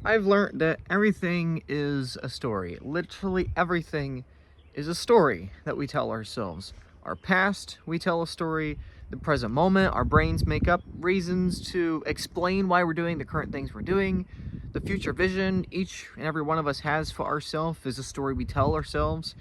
I've learned that everything is a story. Literally everything is a story that we tell ourselves. Our past, we tell a story. The present moment, our brains make up reasons to explain why we're doing the current things we're doing. The future vision each and every one of us has for ourselves is a story we tell ourselves.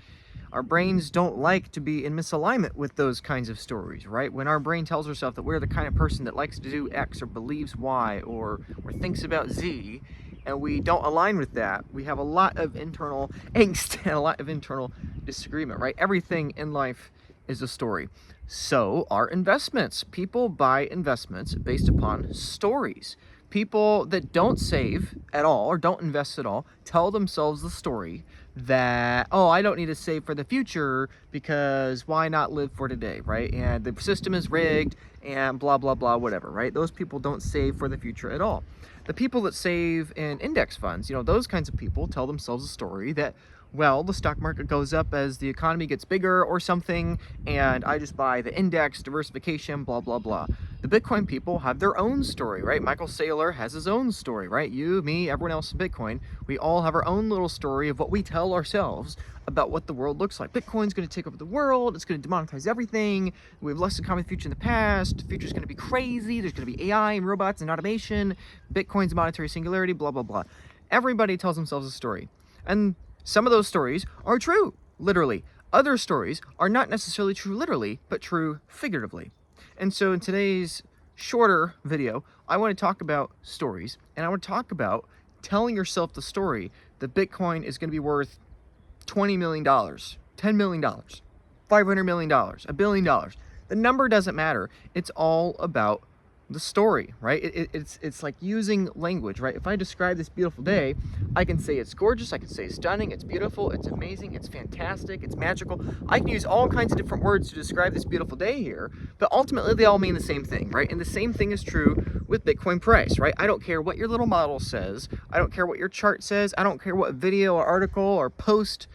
Our brains don't like to be in misalignment with those kinds of stories, right? When our brain tells ourselves that we're the kind of person that likes to do X or believes Y or thinks about Z, and we don't align with that, we have a lot of internal angst and a lot of internal disagreement, right? Everything in life is a story. So are investments. People buy investments based upon stories. People that don't save at all or don't invest at all tell themselves the story that, oh, I don't need to save for the future because why not live for today, right? And the system is rigged and blah, blah, blah, whatever, right? Those people don't save for the future at all. The people that save in index funds, those kinds of people tell themselves a story that, well, the stock market goes up as the economy gets bigger or something, and I just buy the index, diversification, blah, blah, blah. The Bitcoin people have their own story, right? Michael Saylor has his own story, right? You, me, everyone else in Bitcoin, we all have our own little story of what we tell ourselves about what the world looks like. Bitcoin's going to take over the world. It's going to demonetize everything. We have less in common with the future in the past. The future's going to be crazy. There's going to be AI and robots and automation. Bitcoin's monetary singularity, blah, blah, blah. Everybody tells themselves a story. And some of those stories are true, literally. Other stories are not necessarily true literally, but true figuratively. And so in today's shorter video, I want to talk about stories, and I want to talk about telling yourself the story that Bitcoin is going to be worth $20 million, $10 million, $500 million, $1 billion. The number doesn't matter. It's all about the story, right? It's like using language, right? If I describe this beautiful day, I can say it's gorgeous, I can say it's stunning, it's beautiful, it's amazing, it's fantastic, it's magical. I can use all kinds of different words to describe this beautiful day here, but ultimately they all mean the same thing, right? And the same thing is true with Bitcoin price, right? I don't care what your little model says, I don't care what your chart says, I don't care what video or article or post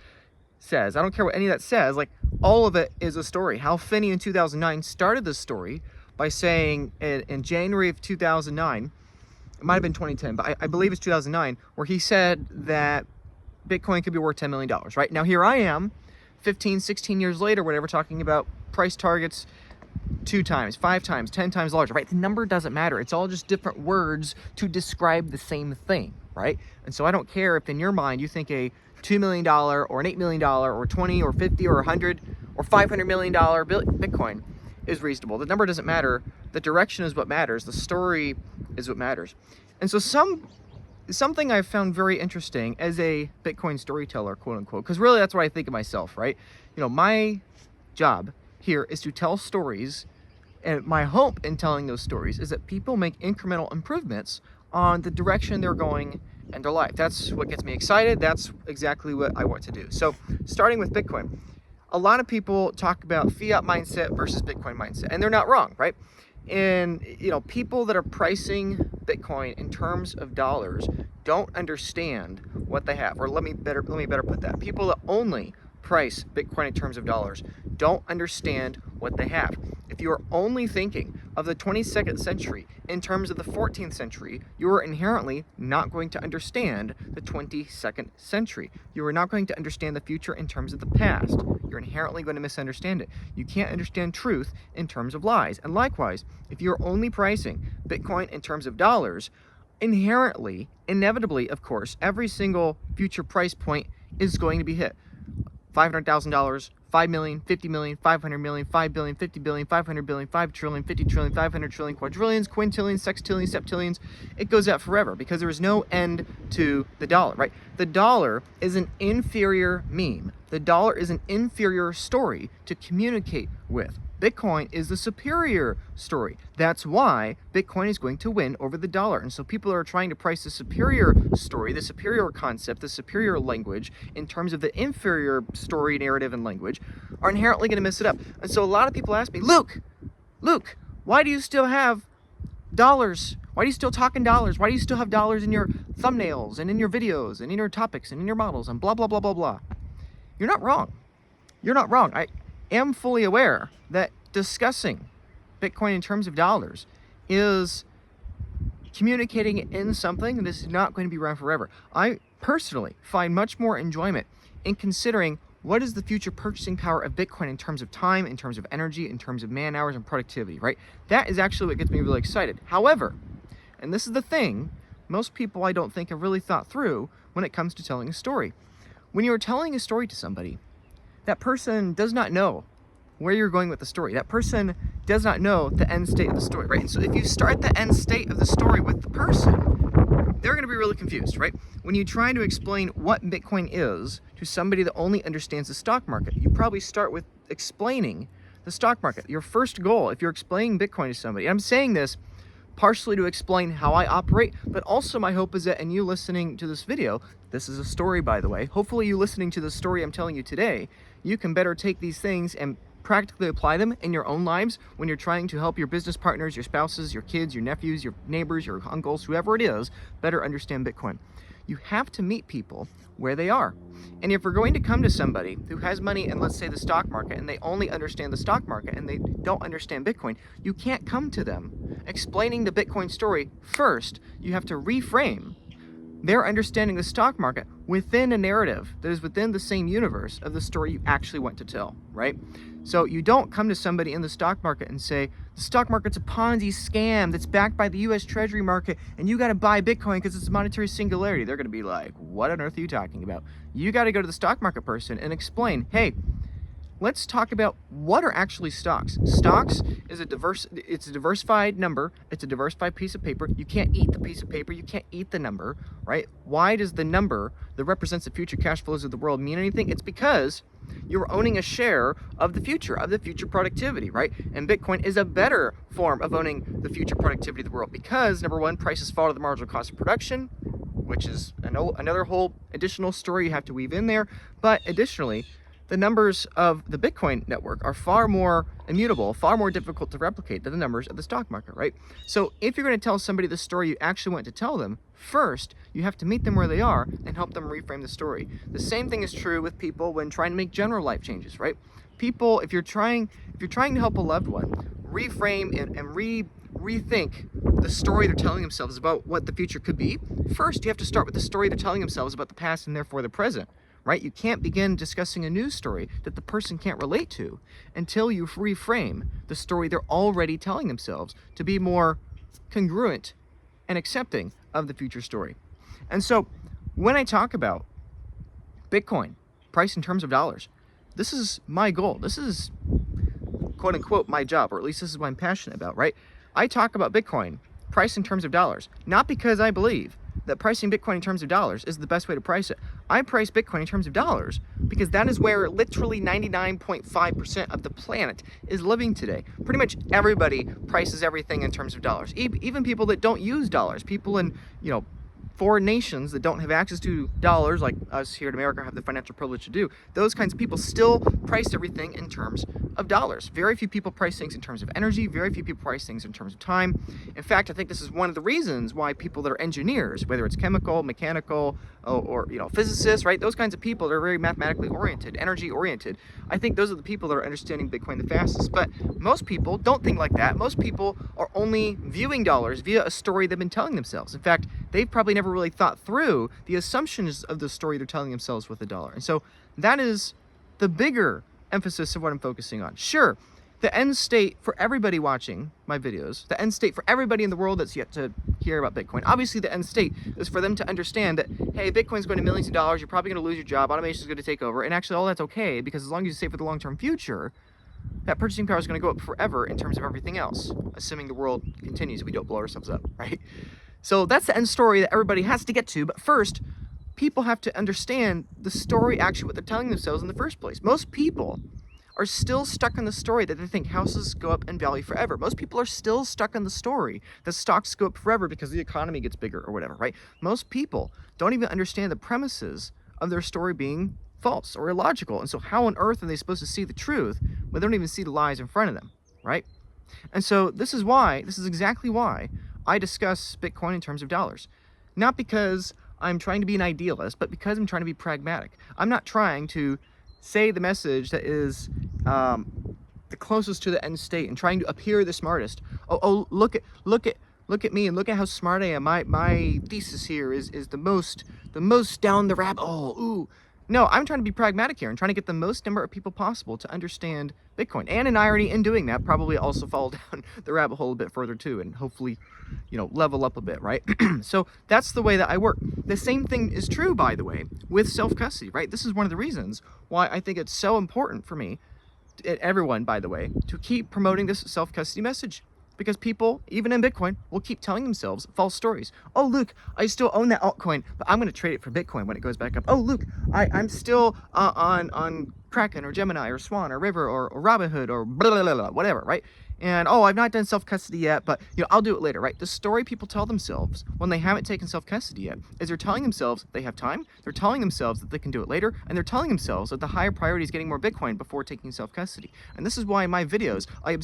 says, I don't care what any of that says, like all of it is a story. Hal Finney in 2009 started this story by saying in January of 2009, it might have been 2010, but I believe it's 2009, where he said that Bitcoin could be worth $10 million, right? Now here I am, 15, 16 years later, whatever, talking about price targets 2 times, 5 times, 10 times larger, right? The number doesn't matter. It's all just different words to describe the same thing, right? And so I don't care if in your mind you think a $2 million or an $8 million or 20 or 50 or 100 or $500 million Bitcoin is reasonable. The number doesn't matter. The direction is what matters. The story is what matters. And so something I've found very interesting as a Bitcoin storyteller, quote unquote, because really that's what I think of myself, right? My job here is to tell stories, and my hope in telling those stories is that people make incremental improvements on the direction they're going in their life. That's what gets me excited. That's exactly what I want to do. So starting with Bitcoin, a lot of people talk about fiat mindset versus Bitcoin mindset, and they're not wrong, right? And people that are pricing Bitcoin in terms of dollars don't understand what they have. Or let me better put that. People that only price Bitcoin in terms of dollars don't understand what they have. If you are only thinking of the 22nd century in terms of the 14th century, you are inherently not going to understand the 22nd century. You are not going to understand the future in terms of the past. You're inherently going to misunderstand it. You can't understand truth in terms of lies. And likewise, if you're only pricing Bitcoin in terms of dollars, inherently, inevitably, of course, every single future price point is going to be hit. $500,000, 5 million, 50 million, 500 million, 5 billion, 50 billion, 500 billion, 5 trillion, 50 trillion, 500 trillion, quadrillions, quintillions, sextillions, septillions. It goes out forever because there is no end to the dollar, right? The dollar is an inferior meme. The dollar is an inferior story to communicate with. Bitcoin is the superior story. That's why Bitcoin is going to win over the dollar. And so people are trying to price the superior story, the superior concept, the superior language in terms of the inferior story, narrative, and language are inherently going to mess it up. And so a lot of people ask me, Luke, why do you still have dollars? Why do you still talk in dollars? Why do you still have dollars in your thumbnails and in your videos and in your topics and in your models and blah, blah, blah, blah, blah? You're not wrong. You're not wrong. I am fully aware that discussing Bitcoin in terms of dollars is communicating it in something that is not going to be around forever. I personally find much more enjoyment in considering what is the future purchasing power of Bitcoin in terms of time, in terms of energy, in terms of man hours and productivity, right? That is actually what gets me really excited. However, and this is the thing, most people I don't think have really thought through when it comes to telling a story. When you're telling a story to somebody, that person does not know where you're going with the story. That person does not know the end state of the story, right? And so if you start the end state of the story with the person, they're going to be really confused, right? When you try to explain what Bitcoin is to somebody that only understands the stock market, you probably start with explaining the stock market. Your first goal, if you're explaining Bitcoin to somebody, I'm saying this partially to explain how I operate, but also my hope is that in you listening to this video, this is a story, by the way, hopefully you listening to the story I'm telling you today, you can better take these things and practically apply them in your own lives when you're trying to help your business partners, your spouses, your kids, your nephews, your neighbors, your uncles, whoever it is, better understand Bitcoin. You have to meet people where they are. And if you're going to come to somebody who has money in, let's say, the stock market, and they only understand the stock market and they don't understand Bitcoin, you can't come to them explaining the Bitcoin story first. You have to reframe their understanding the stock market within a narrative that is within the same universe of the story you actually want to tell, right? So you don't come to somebody in the stock market and say, the stock market's a Ponzi scam that's backed by the US Treasury market and you got to buy Bitcoin because it's monetary singularity. They're going to be like, what on earth are you talking about? You got to go to the stock market person and explain, hey, let's talk about what are actually stocks. Stocks is it's a diversified number. It's a diversified piece of paper. You can't eat the piece of paper. You can't eat the number, right? Why does the number that represents the future cash flows of the world mean anything? It's because you're owning a share of the future productivity, right? And Bitcoin is a better form of owning the future productivity of the world because, number one, prices fall to the marginal cost of production, which is another whole additional story you have to weave in there. But additionally, the numbers of the Bitcoin network are far more immutable, far more difficult to replicate than the numbers of the stock market, right? So if you're going to tell somebody the story you actually want to tell them, first, you have to meet them where they are and help them reframe the story. The same thing is true with people when trying to make general life changes, right? People, if you're trying to help a loved one, reframe and rethink the story they're telling themselves about what the future could be, first you have to start with the story they're telling themselves about the past and therefore the present. Right? You can't begin discussing a news story that the person can't relate to until you reframe the story they're already telling themselves to be more congruent and accepting of the future story. And so when I talk about Bitcoin, price in terms of dollars, this is my goal. This is quote unquote my job, or at least this is what I'm passionate about, right? I talk about Bitcoin, price in terms of dollars, not because I believe that pricing Bitcoin in terms of dollars is the best way to price it. I price Bitcoin in terms of dollars because that is where literally 99.5% of the planet is living today. Pretty much everybody prices everything in terms of dollars. Even people that don't use dollars, people in, foreign nations that don't have access to dollars like us here in America have the financial privilege to do, those kinds of people still price everything in terms of dollars. Very few people price things in terms of energy. Very few people price things in terms of time. In fact, I think this is one of the reasons why people that are engineers, whether it's chemical, mechanical, or physicists, right? Those kinds of people that are very mathematically oriented, energy oriented. I think those are the people that are understanding Bitcoin the fastest. But most people don't think like that. Most people are only viewing dollars via a story they've been telling themselves. In fact, they've probably never really thought through the assumptions of the story they're telling themselves with the dollar. And so that is the bigger emphasis of what I'm focusing on. Sure, the end state for everybody watching my videos, the end state for everybody in the world that's yet to hear about Bitcoin, obviously the end state is for them to understand that, hey, Bitcoin's going to millions of dollars, you're probably going to lose your job, automation is going to take over, and actually all that's okay, because as long as you save for the long-term future, that purchasing power is going to go up forever in terms of everything else, assuming the world continues and we don't blow ourselves up, right? So that's the end story that everybody has to get to, but first, people have to understand the story, actually what they're telling themselves in the first place. Most people are still stuck in the story that they think houses go up in value forever. Most people are still stuck in the story that stocks go up forever because the economy gets bigger or whatever, right? Most people don't even understand the premises of their story being false or illogical. And so how on earth are they supposed to see the truth when they don't even see the lies in front of them, right? And so this is exactly why I discuss Bitcoin in terms of dollars. Not because I'm trying to be an idealist, but because I'm trying to be pragmatic. I'm not trying to say the message that is the closest to the end state and trying to appear the smartest. Oh, look at Look at me and look at how smart I am. My thesis here is the most down the rabbit hole. Ooh. No, I'm trying to be pragmatic here and trying to get the most number of people possible to understand Bitcoin. And in irony, in doing that, probably also fall down the rabbit hole a bit further too, and hopefully, you know, level up a bit, right? So that's the way that I work. The same thing is true, by the way, with self-custody, right? This is one of the reasons why I think it's so important for me, everyone, by the way, to keep promoting this self-custody message. Because people, even in Bitcoin, will keep telling themselves false stories. Oh, look, I still own that altcoin, but I'm going to trade it for Bitcoin when it goes back up. Oh, look, I'm still on Kraken or Gemini or Swan or River or Robinhood or blah, blah, blah, blah, whatever, right? And, oh, I've not done self-custody yet, but, you know, I'll do it later, right? The story people tell themselves when they haven't taken self-custody yet is they're telling themselves they have time, they're telling themselves that they can do it later, and they're telling themselves that the higher priority is getting more Bitcoin before taking self-custody. And this is why in my videos, I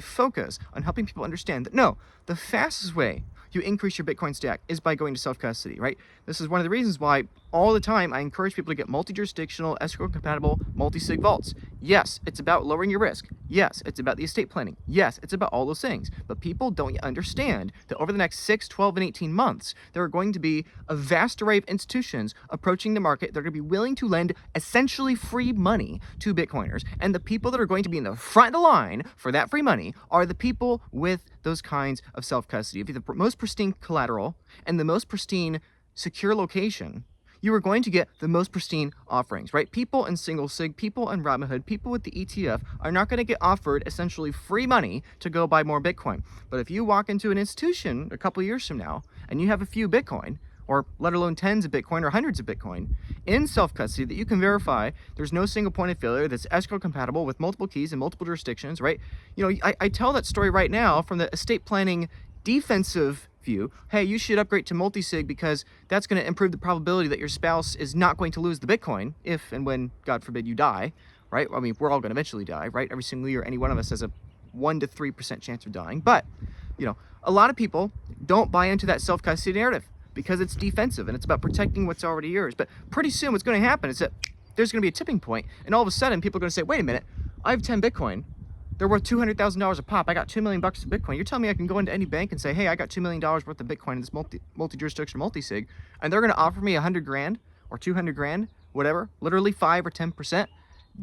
focus on helping people understand that, no, the fastest way you increase your Bitcoin stack is by going to self-custody, right? This is one of the reasons why all the time I encourage people to get multi-jurisdictional, escrow-compatible, multi-sig vaults. Yes, it's about lowering your risk. Yes, it's about the estate planning. Yes, it's about all those things. But people don't yet understand that over the next 6, 12, and 18 months, there are going to be a vast array of institutions approaching the market. They're going to be willing to lend essentially free money to Bitcoiners. And the people that are going to be in the front of the line for that free money are the people with those kinds of self-custody. If you have the most pristine collateral and the most pristine secure location, you are going to get the most pristine offerings, right? People in single sig, people in Robinhood, people with the ETF are not going to get offered essentially free money to go buy more Bitcoin. But if you walk into an institution a couple years from now and you have a few Bitcoin, or let alone tens of Bitcoin or hundreds of Bitcoin in self-custody that you can verify, there's no single point of failure, that's escrow compatible with multiple keys in multiple jurisdictions, right? You know, I tell that story right now from the estate planning defensive view. Hey, you should upgrade to multi-sig because that's going to improve the probability that your spouse is not going to lose the Bitcoin if and when, God forbid, you die, right? I mean, we're all going to eventually die, right? Every single year, any one of us has a 1 to 3% chance of dying. But, you know, a lot of people don't buy into that self-custody narrative because it's defensive and it's about protecting what's already yours. But pretty soon what's going to happen is that there's going to be a tipping point, and all of a sudden people are going to say, wait a minute, I have 10 Bitcoin. They're worth $200,000 a pop. I got $2 million of Bitcoin. You're telling me I can go into any bank and say, hey, I got $2 million worth of Bitcoin in this multi-jurisdiction, multi-sig, and they're going to offer me 100 grand or 200 grand, whatever, literally 5 or 10%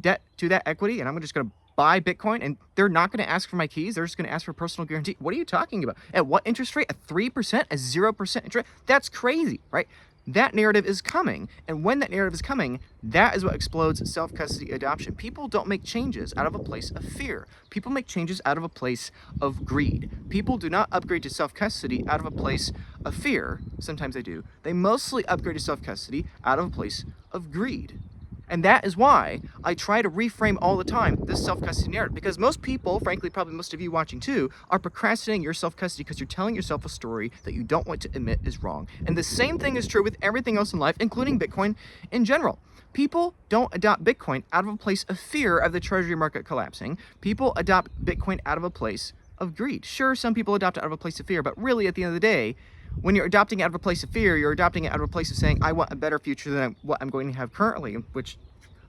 debt to that equity, and I'm just going to buy Bitcoin, and they're not going to ask for my keys. They're just going to ask for personal guarantee. What are you talking about? At what interest rate? A 3%? A 0% interest? That's crazy, right? That narrative is coming, and when that narrative is coming, that is what explodes self-custody adoption. People don't make changes out of a place of fear. People make changes out of a place of greed. People do not upgrade to self-custody out of a place of fear. Sometimes they do. They mostly upgrade to self-custody out of a place of greed. And that is why I try to reframe all the time this self-custody narrative, because most people, frankly, probably most of you watching too, are procrastinating your self-custody because you're telling yourself a story that you don't want to admit is wrong. And the same thing is true with everything else in life, including Bitcoin in general. People don't adopt Bitcoin out of a place of fear of the treasury market collapsing. People adopt Bitcoin out of a place of greed. Sure, some people adopt it out of a place of fear, but really at the end of the day, when you're adopting it out of a place of fear, you're adopting it out of a place of saying, I want a better future than what I'm going to have currently, which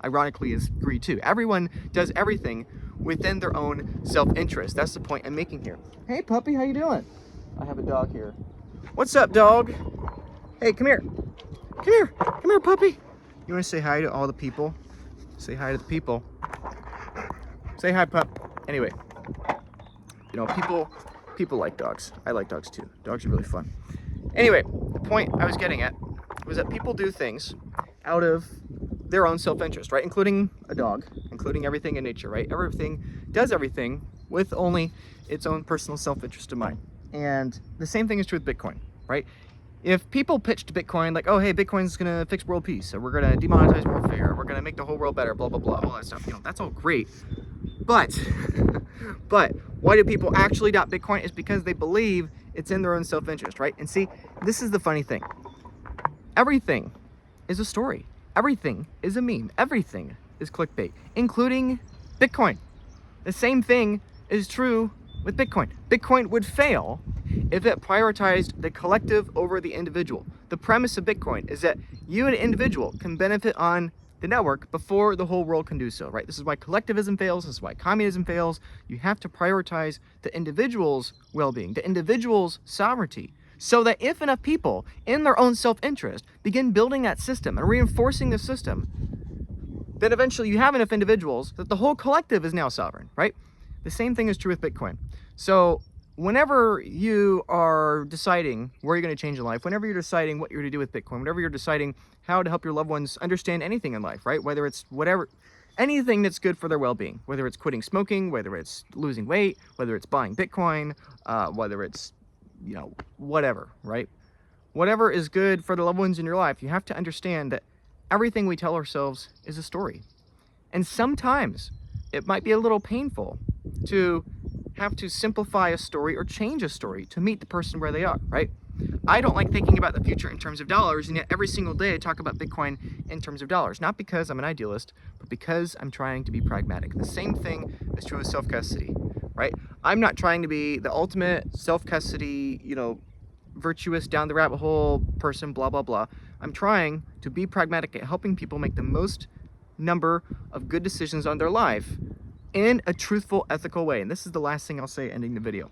ironically is greed too. Everyone does everything within their own self-interest. That's the point I'm making here. Hey puppy, how you doing? I have a dog here. What's up, dog? Hey, come here. Come here. Come here, puppy. You want to say hi to all the people? Say hi to the people. Say hi, pup. Anyway, you know, people like dogs. I like dogs too. Dogs are really fun. Anyway, the point I was getting at was that people do things out of their own self-interest, right? Including a dog, including everything in nature, right? Everything does everything with only its own personal self-interest in mind. And the same thing is true with Bitcoin, right? If people pitch to Bitcoin like, oh, hey, Bitcoin's gonna fix world peace, or we're gonna demonetize warfare, we're gonna make the whole world better, blah, blah, blah, all that stuff, you know, that's all great. But why do people actually adopt Bitcoin? Is because they believe it's in their own self-interest, right? And see, this is the funny thing. Everything is a story. Everything is a meme. Everything is clickbait, including Bitcoin. The same thing is true with Bitcoin. Bitcoin would fail if it prioritized the collective over the individual. The premise of Bitcoin is that you, an individual, can benefit on the network before the whole world can do so, right? This is why collectivism fails. This is why communism fails. You have to prioritize the individual's well-being, the individual's sovereignty, so that if enough people, in their own self-interest, begin building that system and reinforcing the system, then eventually you have enough individuals that the whole collective is now sovereign, right? The same thing is true with Bitcoin. So whenever you are deciding where you're going to change your life, whenever you're deciding what you're going to do with Bitcoin, whenever you're deciding how to help your loved ones understand anything in life, right? Whether it's whatever, anything that's good for their well-being, whether it's quitting smoking, whether it's losing weight, whether it's buying Bitcoin, whether it's, whatever, right? Whatever is good for the loved ones in your life, you have to understand that everything we tell ourselves is a story. And sometimes it might be a little painful to have to simplify a story or change a story to meet the person where they are, right? I don't like thinking about the future in terms of dollars, and yet every single day I talk about Bitcoin in terms of dollars. Not because I'm an idealist, but because I'm trying to be pragmatic. The same thing is true with self-custody, right? I'm not trying to be the ultimate self-custody, virtuous down the rabbit hole person, blah, blah, blah. I'm trying to be pragmatic at helping people make the most number of good decisions on their life in a truthful, ethical way. And this is the last thing I'll say ending the video.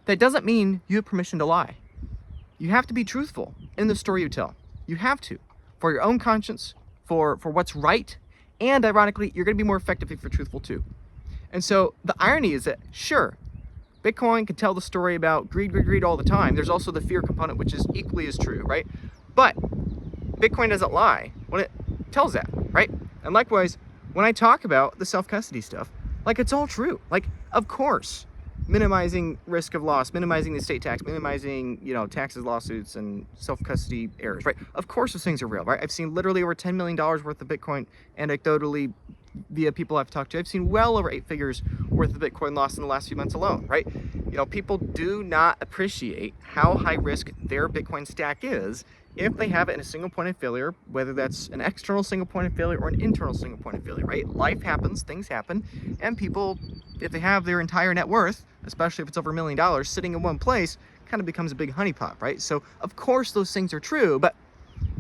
That doesn't mean you have permission to lie. You have to be truthful in the story you tell. You have to, for your own conscience, for what's right, and ironically, you're going to be more effective if you're truthful too. And so the irony is that, sure, Bitcoin can tell the story about greed, greed, greed all the time. There's also the fear component, which is equally as true, right? But Bitcoin doesn't lie when it tells that, right? And likewise, when I talk about the self-custody stuff, like, it's all true. Like, of course, minimizing risk of loss, minimizing the estate tax, minimizing, taxes, lawsuits, and self-custody errors, right? Of course those things are real, right? I've seen literally over $10 million worth of Bitcoin anecdotally via people I've talked to. I've seen well over 8 figures worth of Bitcoin lost in the last few months alone, right? People do not appreciate how high risk their Bitcoin stack is if they have it in a single point of failure, whether that's an external single point of failure or an internal single point of failure, right? Life happens, things happen, and people, if they have their entire net worth, especially if it's over $1 million, sitting in one place, kind of becomes a big honeypot, right? So of course those things are true, but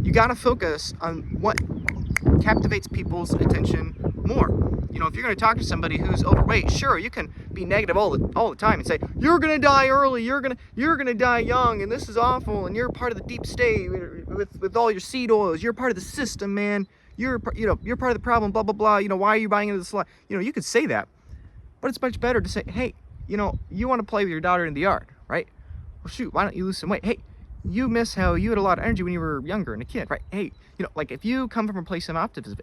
you got to focus on what captivates people's attention more. If you're going to talk to somebody who's overweight, sure, you can be negative all the time and say, you're going to die early, you're going to die young, and this is awful, and you're part of the deep state with all your seed oils, you're part of the system, man, you're part of the problem, blah, blah, blah, why are you buying into this lie? You could say that, but it's much better to say, hey, you want to play with your daughter in the yard, right? Well, shoot, why don't you lose some weight? Hey, you miss how you had a lot of energy when you were younger and a kid, right? Hey, like, if you come from a place of optimism,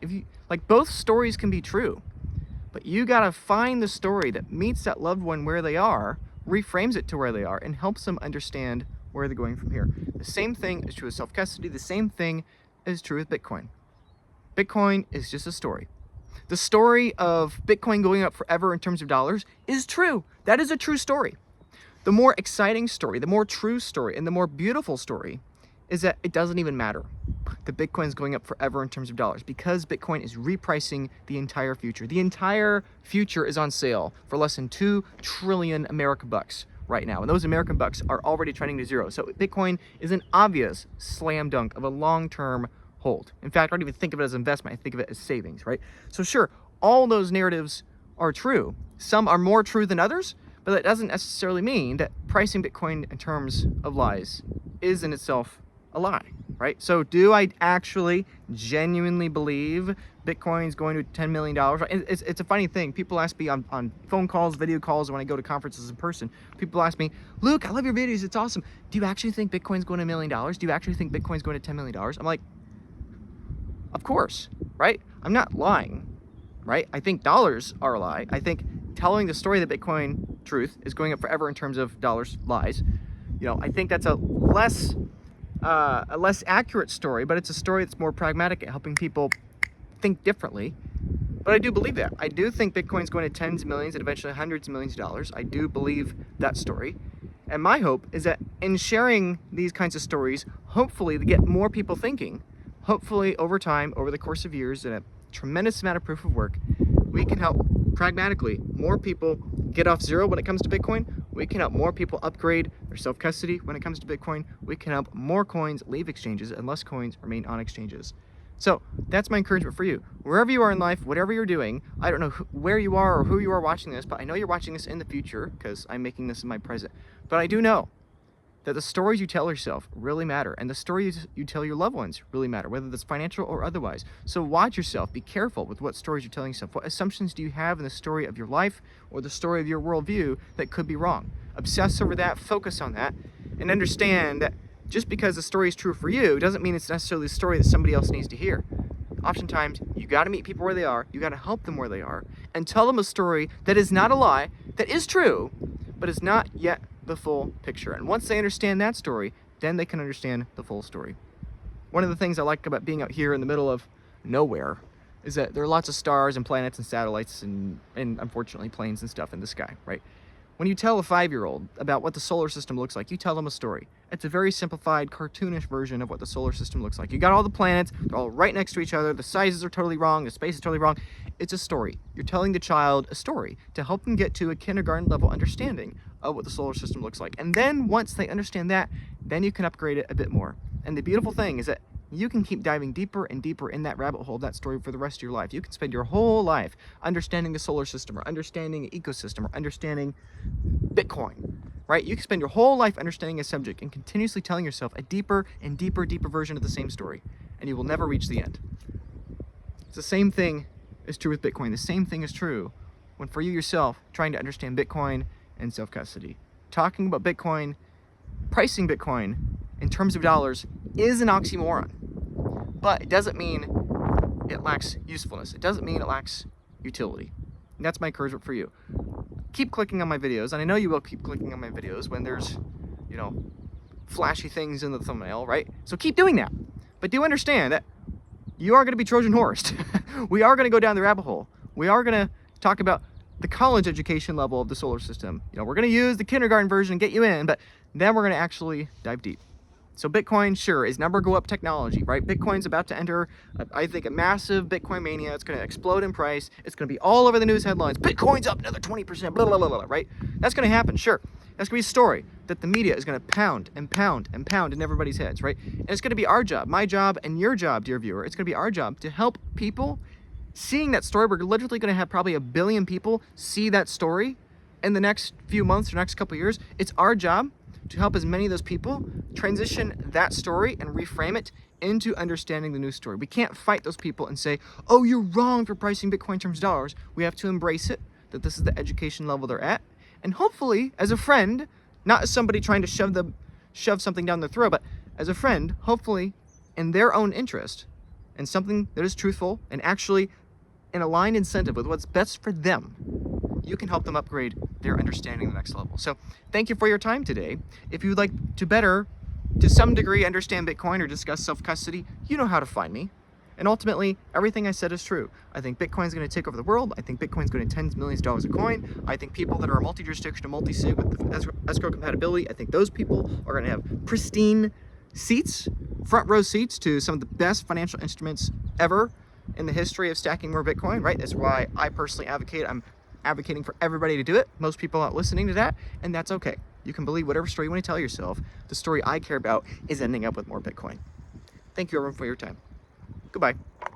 both stories can be true, but you got to find the story that meets that loved one where they are, reframes it to where they are, and helps them understand where they're going from here. The same thing is true with self-custody. The same thing is true with Bitcoin. Bitcoin is just a story. The story of Bitcoin going up forever in terms of dollars is true. That is a true story. The more exciting story, the more true story, and the more beautiful story is that it doesn't even matter that Bitcoin is going up forever in terms of dollars, because Bitcoin is repricing the entire future. The entire future is on sale for less than 2 trillion American bucks right now, and those American bucks are already trending to zero. So Bitcoin is an obvious slam dunk of a long-term hold. In fact, I don't even think of it as investment. I think of it as savings, right? So sure, all those narratives are true. Some are more true than others, but that doesn't necessarily mean that pricing Bitcoin in terms of lies is in itself a lie, right? So do I actually genuinely believe Bitcoin's going to $10 million? It's a funny thing. People ask me on phone calls, video calls, when I go to conferences in person, people ask me, Luke, I love your videos, it's awesome. Do you actually think Bitcoin's going to $1 million? Do you actually think Bitcoin's going to $10 million? I'm like, of course, right? I'm not lying, right? I think dollars are a lie. I think telling the story that Bitcoin truth is going up forever in terms of dollars lies. I think that's a less accurate story, but it's a story that's more pragmatic at helping people think differently. But I do believe that. I do think Bitcoin's going to tens of millions and eventually hundreds of millions of dollars. I do believe that story. And my hope is that in sharing these kinds of stories, hopefully to get more people thinking, hopefully over time, over the course of years, and a tremendous amount of proof of work, we can help pragmatically more people get off zero when it comes to Bitcoin. We can help more people upgrade their self-custody when it comes to Bitcoin. We can help more coins leave exchanges and less coins remain on exchanges. So that's my encouragement for you. Wherever you are in life, whatever you're doing, I don't know where you are or who you are watching this, but I know you're watching this in the future because I'm making this in my present. But I do know that the stories you tell yourself really matter, and the stories you tell your loved ones really matter, whether that's financial or otherwise. So watch yourself. Be careful with what stories you're telling yourself. What assumptions do you have in the story of your life or the story of your worldview that could be wrong? Obsess over that, focus on that, and understand that just because the story is true for you doesn't mean it's necessarily the story that somebody else needs to hear. Oftentimes, you got to meet people where they are, you got to help them where they are, and tell them a story that is not a lie, that is true, but is not yet the full picture. And once they understand that story, then they can understand the full story. One of the things I like about being out here in the middle of nowhere is that there are lots of stars and planets and satellites and unfortunately planes and stuff in the sky, right? When you tell a 5-year-old about what the solar system looks like, you tell them a story. It's a very simplified, cartoonish version of what the solar system looks like. You got all the planets, they're all right next to each other, the sizes are totally wrong, the space is totally wrong. It's a story. You're telling the child a story to help them get to a kindergarten level understanding of what the solar system looks like. And then once they understand that, then you can upgrade it a bit more. And the beautiful thing is that you can keep diving deeper and deeper in that rabbit hole of that story for the rest of your life. You can spend your whole life understanding the solar system or understanding an ecosystem or understanding Bitcoin, right? You can spend your whole life understanding a subject and continuously telling yourself a deeper and deeper, deeper version of the same story, and you will never reach the end. It's the same thing is true with Bitcoin. The same thing is true when for you yourself trying to understand Bitcoin and self-custody. Talking about Bitcoin, pricing Bitcoin in terms of dollars is an oxymoron, but it doesn't mean it lacks usefulness. It doesn't mean it lacks utility. And that's my encouragement for you. Keep clicking on my videos, and I know you will keep clicking on my videos when there's, you know, flashy things in the thumbnail, right? So keep doing that. But do understand that you are going to be Trojan horsed. We are going to go down the rabbit hole. We are going to talk about the college education level of the solar system. You know, we're going to use the kindergarten version and get you in, but then we're going to actually dive deep. So Bitcoin, sure, is number go up technology, right? Bitcoin's about to enter, I think, a massive Bitcoin mania. It's going to explode in price. It's going to be all over the news headlines. Bitcoin's up another 20%, blah, blah, blah, blah, right? That's going to happen, sure. That's going to be a story that the media is going to pound and pound and pound in everybody's heads, right? And it's going to be our job, my job and your job, dear viewer. It's going to be our job to help people seeing that story. We're literally going to have probably 1 billion people see that story in the next few months or next couple of years. It's our job to help as many of those people transition that story and reframe it into understanding the new story. We can't fight those people and say, oh, you're wrong for pricing Bitcoin in terms of dollars. We have to embrace it, that this is the education level they're at. And hopefully, as a friend, not as somebody trying to shove something down their throat, but as a friend, hopefully in their own interest and something that is truthful and actually an aligned incentive with what's best for them, you can help them upgrade their understanding to the next level. So thank you for your time today. If you would like to better, to some degree, understand Bitcoin or discuss self-custody, you know how to find me. And ultimately, everything I said is true. I think Bitcoin is going to take over the world. I think Bitcoin is going to tens of millions of dollars a coin. I think people that are multi-jurisdictional, multi-sig with escrow compatibility, I think those people are going to have pristine seats, front row seats to some of the best financial instruments ever in the history of stacking more Bitcoin, right? That's why I personally advocate. I'm advocating for everybody to do it. Most people aren't listening to that, and that's okay. You can believe whatever story you want to tell yourself. The story I care about is ending up with more Bitcoin. Thank you, everyone, for your time. Goodbye.